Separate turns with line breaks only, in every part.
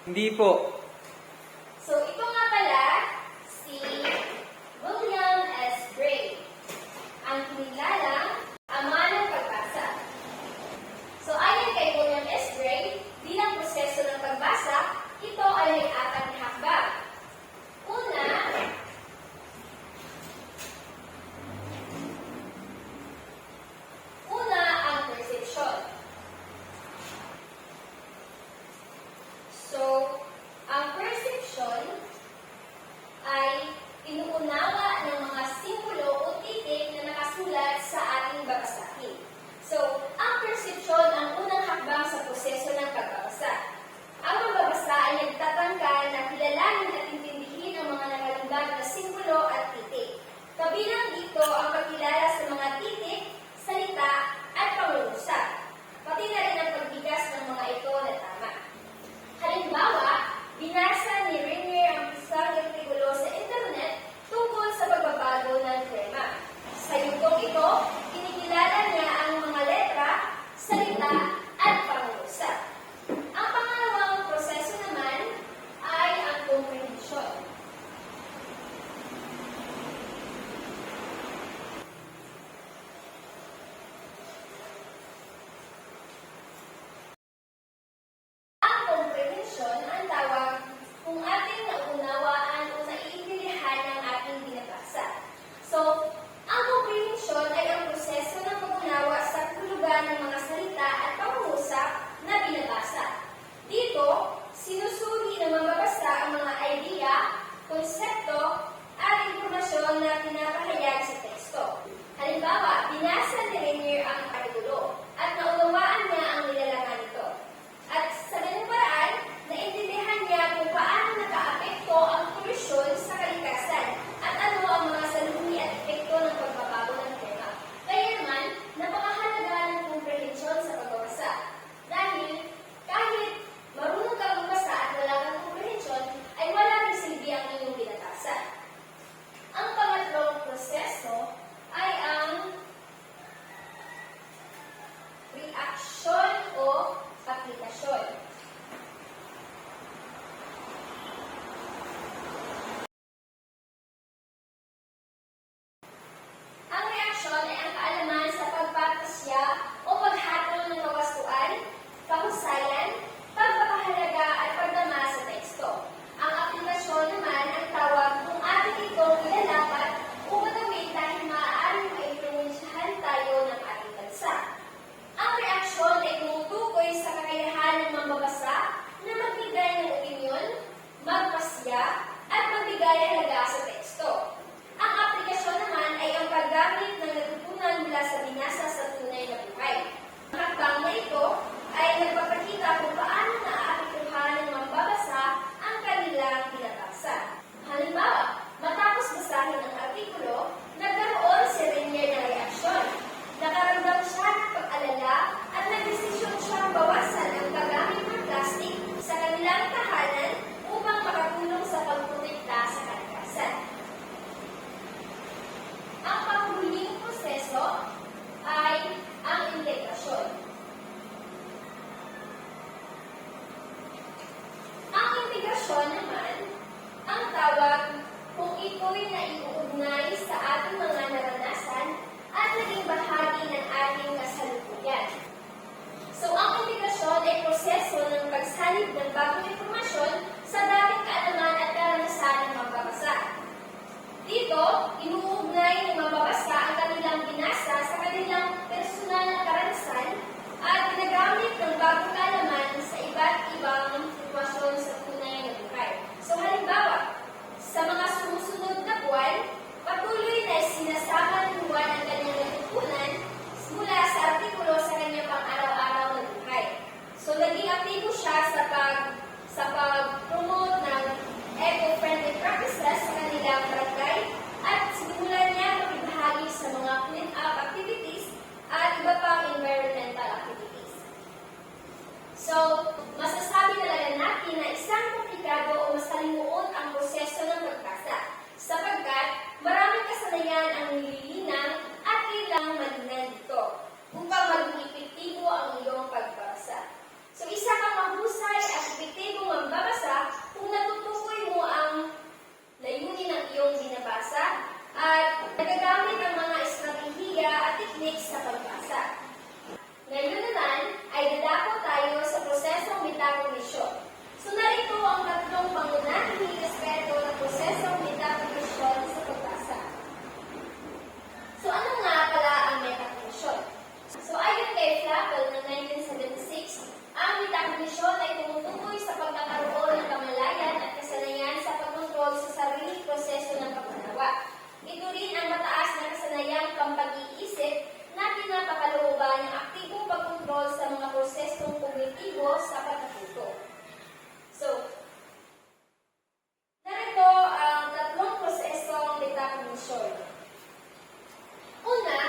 Hindi po.
So, ito nga pala si William S. Gray, ang kinilalang ama ng pagbasa. So, ayon kay William S. Gray, bilang proseso ng pagbasa, ito ay may apat na hakbang. Una ang perception. So, ang perception ay inuunawa ng mga simbolo o titik na nakasulat sa ating babasahin. So, ang perception ang unang hakbang sa proseso ng pagbabasa. Ang magbabasa ay nagtatangka na kilalanin at intindihin ang mga nakalimbag na simbolo at titik. Kabilang dito ang pagkilala sa mga titik, salita, at pangungusap. Pati na rin ang pagbigas ng mga ito na tama. Halimbawa, binasa ni Rainier ang isang artikulo sa internet tungkol sa pagbabago ng klima. Sa yugtong ito, kinikilala niya ang mga letra, salita, at pangungusap. Ang pangalawang proseso naman ay ang comprehension. Ang comprehension ang tawag kung ating naunawaan o naiintindihan ng ating binabasa. So, ang comprehension ay ang proseso ng pag-unawa sa kahulugan ng mga salita at pangungusap na binabasa. Dito, sinusuri ng magbabasa ang mga idea, konsepto, at impormasyon na pinapahayag sa teksto. Halimbawa, binasa ni Rainier ang artikulo at naunawaan niya ang nilalaman nito. At sa ganung paraan, naintindihan niya kung paano nakaapekto ang polusyon sa kalikasan at ano ang mga salungi at epekto ng pagbabago ng klima. Kaya naman, napakahalaga ng comprehension sa pagbabasa. Dahil kahit marunong kang magbasa at wala kang comprehension, ay wala rin silbi ang iyong binabasa. Ang pangatlong proseso ay ang reaksyon o aplikasyon. Ang reaksyon ay ang kaalaman sa pagpapasya o paghatol ng kawastuan, kahusayan, pagpapahalaga at pagdama sa teksto. Ang aplikasyon naman ang tawag kung atin itong ilalapat o magawin dahil maaaring maimpluwensyahan tayo ng ating bansa. Ang reaksyon ay tumutukoy sa kakayahan ng mambabasa na magbigay ng opinyon, magpasya, at magbigay halaga sa teksto. Ang aplikasyon naman ay ang paggamit ng natutunan mula sa binasa sa tunay na buhay. Ang hakbang na ito ay nagpapakita kung paano naaapektuhan ng mambabasa ang kanilang binabasa. Halimbawa, matapos basahin ang artikulo, nagkaroon si Rainier ng reaksyon. Nakaramdam siya ng pag-alala at nagdesisyon siyang bawasan ang paggamit ng plastic sa kanilang tahanan upang makatulong sa pagprotekta sa kalikasan. Ang panghuling proseso ay ang integrasyon. Ang integrasyon naman, ang tawag kung ito'y naiuugnay sa ating mga naranasan at naging bahagi ng ating kasalukuyan. So, ang integrasyon ay proseso ng pagsalib ng bagong impormasyon sa dating kaalaman at karanasan ng magbabasa. Dito, inuugnay ng mambabasa ang kanilang binasa sa kanilang personal na karanasan at ginagamit ng bagong kaalaman sa iba't ibang sitwasyon sa tunay na buhay. So, halimbawa, sa mga sumusunod na buwan, patuloy na sinasama ng Juan ang kanyang natutunan mula sa artikulo sa kanyang pang-araw-araw na buhay. So, naging aktibo siya sa pag-promote ng eco-friendly practices sa kanilang barangay at teknik sa pagbasa. Ngayon naman ay dadako tayo sa prosesong metacognition. So narito ang tatlong pangunahing aspeto ng prosesong metacognition sa pagbasa. So ano nga pala ang metacognition? So ayon kay Flavel ng 1976, ang metacognition ay tumutukoy sa pagkakaroon ng kamalayan at kasanayan sa pagkontrol sa sariling proseso ng pag-unawa. Ito rin ang mataas na kasanayang pag-iisip na pinapakalooban ng aktibong pagkontrol sa mga prosesong kognitibo sa pagkatuto. So, narito ang tatlong prosesong metacognition. Una,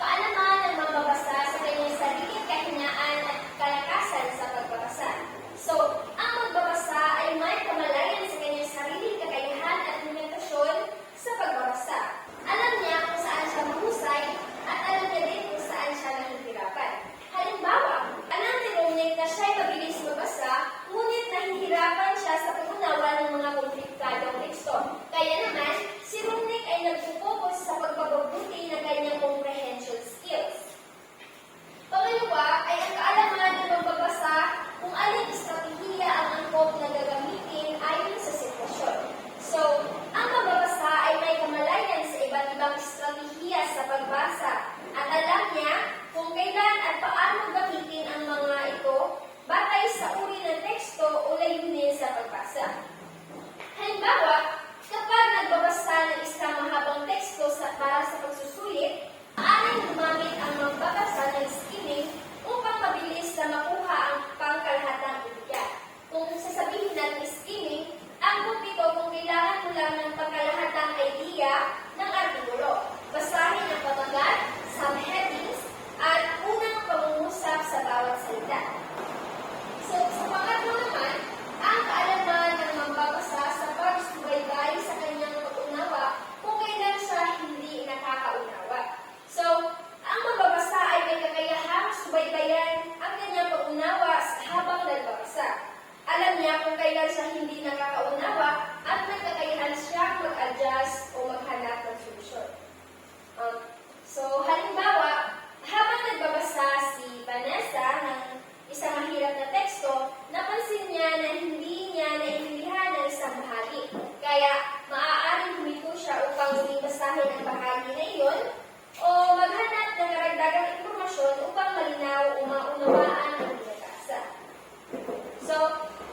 kaalaman ng mambabasa sa kanyang sariling kahinaan at kalakasan sa pagbabasa. So, ang magbabasa ay may kamalayan sa kanyang sariling kakayahan at limitasyon sa pagbabasa. Alam niya kung saan siya mahusay at alam niya din kung saan siya nahihirapan. Halimbawa, alam ni Romney na siya'y mabilis mabasa, ngunit nahihirapan siya sa pag-unawa ng mga komplikadong teksto. Kaya naman, si Romney ay nagpo-focus sa pagpapabuti ng kanyang comprehension skills. Pangalawa ay ang kaalaman ng magbabasa kung aling estratehiya ang angkop na gagamitin ayon sa sitwasyon. So, ang magbabasa ay may kamalayan sa iba't ibang estratehiya sa pagbasa at alam niya kung kailan at paano gamitin ang mga ito batay sa uri ng teksto o layunin sa pagbasa. Halimbawa, kapag nagbabasa ng isang mahabang teksto para sa pagsusulit, maaaring gumamit ang magbabasa ng skimming upang mabilis na makuha ang pangkalahatang ideya. Kung sasabihin natin skimming, ang pupito kung kailangan mo lang ng pangkalahatang idea ng artikulo. Basahin ang patagat, subheadings, at unang pangungusap sa bawat salita. So, sa pangatlo naman, ang kaalaman ng mambabasa sa pagsubaybay sa kanyang pag-unawa kung kailan siya hindi nakakaunawa. So, ang mambabasa ay may kakayahang subaybayan ang kanyang pag-unawa habang nagbabasa. Alam niya kung kailan siya hindi nakakaunawa at may kakayahan siyang mag-adjust o maghanap ng solusyon. So, halimbawa, habang nagbabasa si Vanessa ng isang mahirap na teksto, napansin niya na hindi niya naiintindihan ng isang bahagi. Kaya, maaaring humito siya upang muling basahin ang bahagi na iyon o maghanap ng karagdagang impormasyon upang malinaw o maunawaan ang binabasa. So,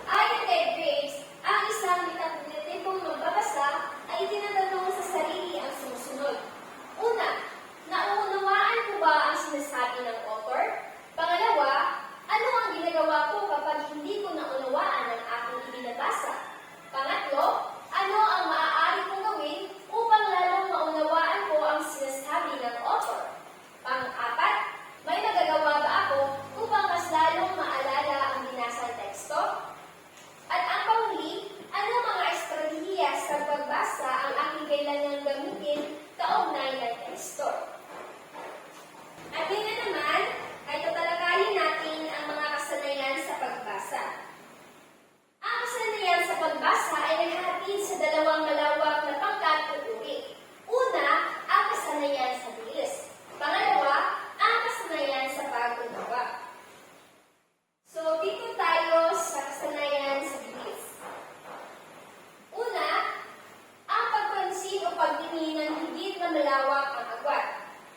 ayon kay Graves, ang isang metakognitibong magbabasa ay tinatanong sa sarili ang sumusunod. Una, nauunawaan ko ba ang sinasabi ng author? Pangalawa, ano ang ginagawa ko kapag hindi ko naunawaan ang aking ibinabasa? Pangatlo, ano ang maaari kong gawin upang lalong maunawaan ko ang sinasabi ng author? Pang-apat, may nagagawa ba ako upang mas lalong maalala ang binasang teksto? At ang panghuli, ano mga estratehiya sa pagbasa ang aking kailangang gamitin kaugnay ng teksto? At yun na naman, ay tatalakayin natin ang mga kasanayan sa pagbasa. Ang kasanayan sa pagbasa ay naghahatid sa dalawang malawak na pangkat o uri. Una, ang kasanayan sa bilis. Pangalawa, ang kasanayan sa pag-unawa. So, dito tayo sa kasanayan sa bilis. Una, ang pagpansin o pagtingin ng higit na malawak ang agwat.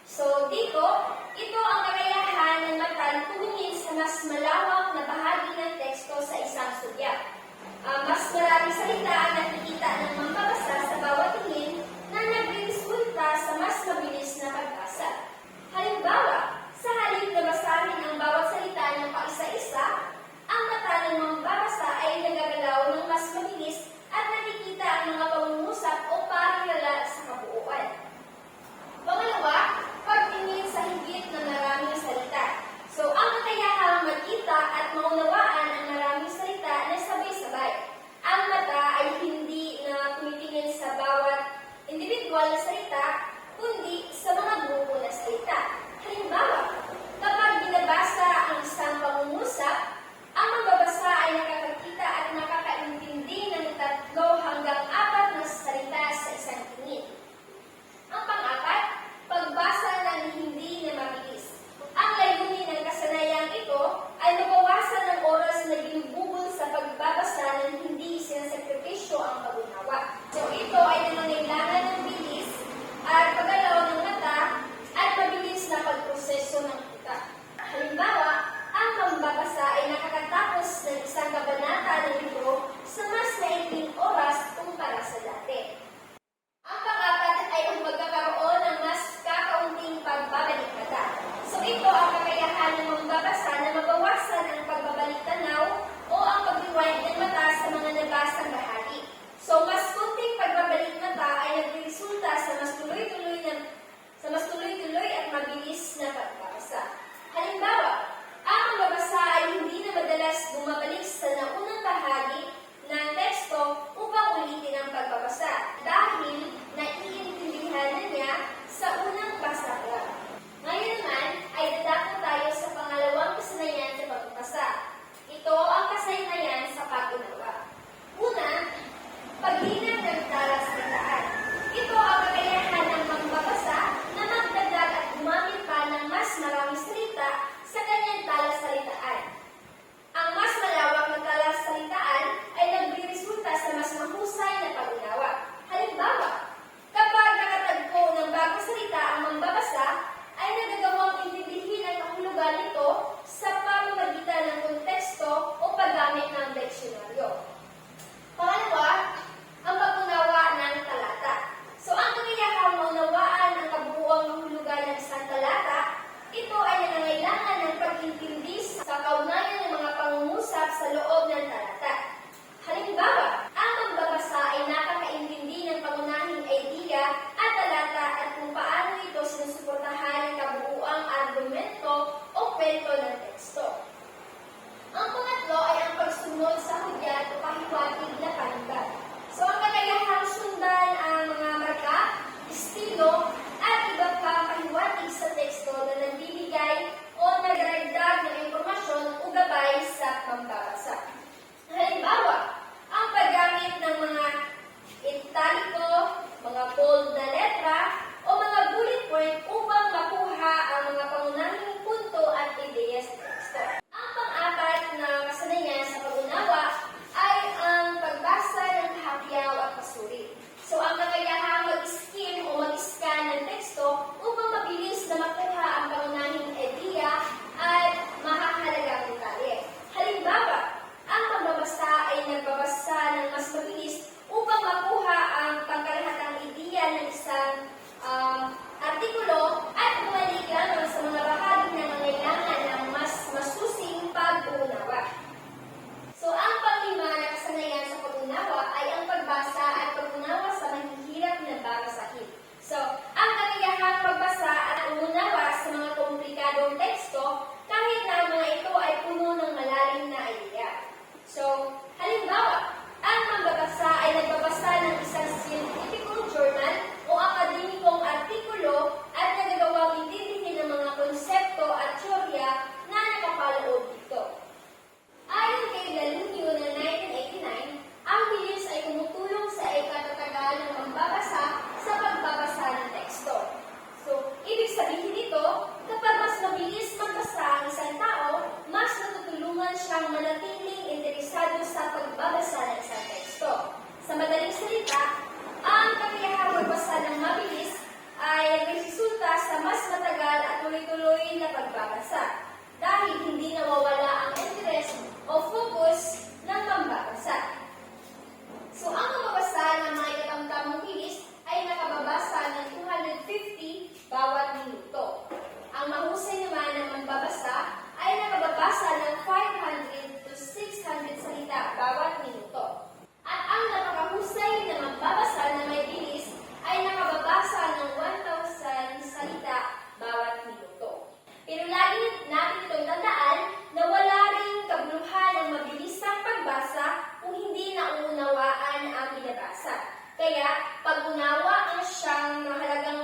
So, dito, ito ang kakayahan ng mata na tumingin sa mas malawak na bahagi ng teksto sa isang sulyap. Mas maraming salita ang nakikita ng mambabasa sa bawat tingin na nagre-resulta sa mas mabilis na pagbasa. Halimbawa, sa halip na basahin ang bawat salita ng paisa-isa, ang mata ng mambabasa ay nagagalaw ng mas mabilis at nakikita ang mga pangungusap o paralala sa kabuuan. Pangalawa, pagtingin sa higit na maraming salita. So, ang kakayahang makita at maunawaan ang maraming salita na sabay-sabay. Ang mata ay hindi na tumitingin sa sa unang pasarap. Ngayon naman ay dadako tayo sa pangalawang kasanayan sa pagbabasa. Ito ang kasanayan sa pag-unawa. Una, paglinang ng talas-tandaan. Ito ang kakayahan ng magbabasa na magdagdag at gumamit pa ng mas maraming salita sa kanyang talas-salitaan. Ang mas malawak na talas-salitaan ay nagre-resulta sa mas mahusay na pag-unawa. Halimbawa, kapag nakatagpo ng bagong salita ang mambabasa, ay nagagawang intindihin ang kahulugan nito sa pamamagitan ng konteksto o paggamit ng deksyonaryo. Pangalawa, ang pag-unawa ng talata. So, ang kakayahang maunawaan ang kabuuang kahulugan ng isang talata, ito ay nangangailangan ng pag-intindi sa kaugnayan ng mga pangungusap sa loob ng talata. Halimbawa, ang magbabasa ay nakakaintindi ng pangunahing idea at talata at kung paano ito sinusuportahan ng kabuuang argumento o kwento ng teksto. Ang pangatlo ay ang pagsunod sa hudyat o pahiwatig na panibag. So, ang kakayahang sundan ang mga marka, estilo, at iba pa pahiwatig sa teksto na nagbibigay o nagdagdag ng impormasyon o gabay sa pambabasa. Halimbawa, ang paggamit ng mga italiko, mga bold na letra, o mga bullet point upang makuha ang mga pangunahing punto at ideya sa teksto. Ang pang-apat na kasanayan sa pag-unawa ay ang pagbasa ng kahapyaw at pasuri. So, ang kakayahang mag-skim o mag-scan ng teksto upang mabilis na makuha ang pangunahing ideya at mahahalagang detalye. Halimbawa, ang pagbabasa ay nagbabasa ng mas mabilis upang makuha ang pangkalahatang ideya ng isang artikulo at bumalik lamang sa mga bahagi na nangailangan ng mas masusing pag-uunawa. So, ang panglima na kasanayan sa pag-unawa ay ang pagbasa at pag-unawa sa mahihirap na babasahin. So, ang kakayahang magbasa at umunawa sa mga komplikadong teksto kahit na ang mga ito ay puno ng malalim na idea. So, halimbawa, ang magbabasa ay nagbabasa ng isang scientific journal o akademikong artikulo at nagagawang intindihin ng mga konsepto at teorya na nakapaloob dito. Ayon kay Lalunyo ng 1989, ang bilis ay tumutulong sa ikatatagal ng mambabasa sa pagbabasa ng teksto. So, ibig sabihin nito, kapag mas mabilis magbasa ang isang tao, mas natutulungan siyang manatiling interesado sa pagbabasa ng isang teksto. Sa madaling salita, ang kakayahang magbasa ng mabilis ay nagresulta sa mas matagal at tuloy-tuloy na pagbabasa dahil hindi nawawala ang interest o focus ng pambabasa. So, ang mababasa ng mga ikatamtamong bilis ay nakababasa ng 250 bawat minuto. Ang mahusay naman ng mambabasa ay nakababasa ng 500 to 600 salita bawat minuto. At ang napakahusay na magbabasa na may bilis ay nakababasa ng 1,000 salita bawat minuto. Pero lagi natin itong tandaan na wala ring kabuluhan ng mabilisang pagbasa kung hindi nauunawaan ang binabasa. Kaya, pag-unawa ang siyang mahalagang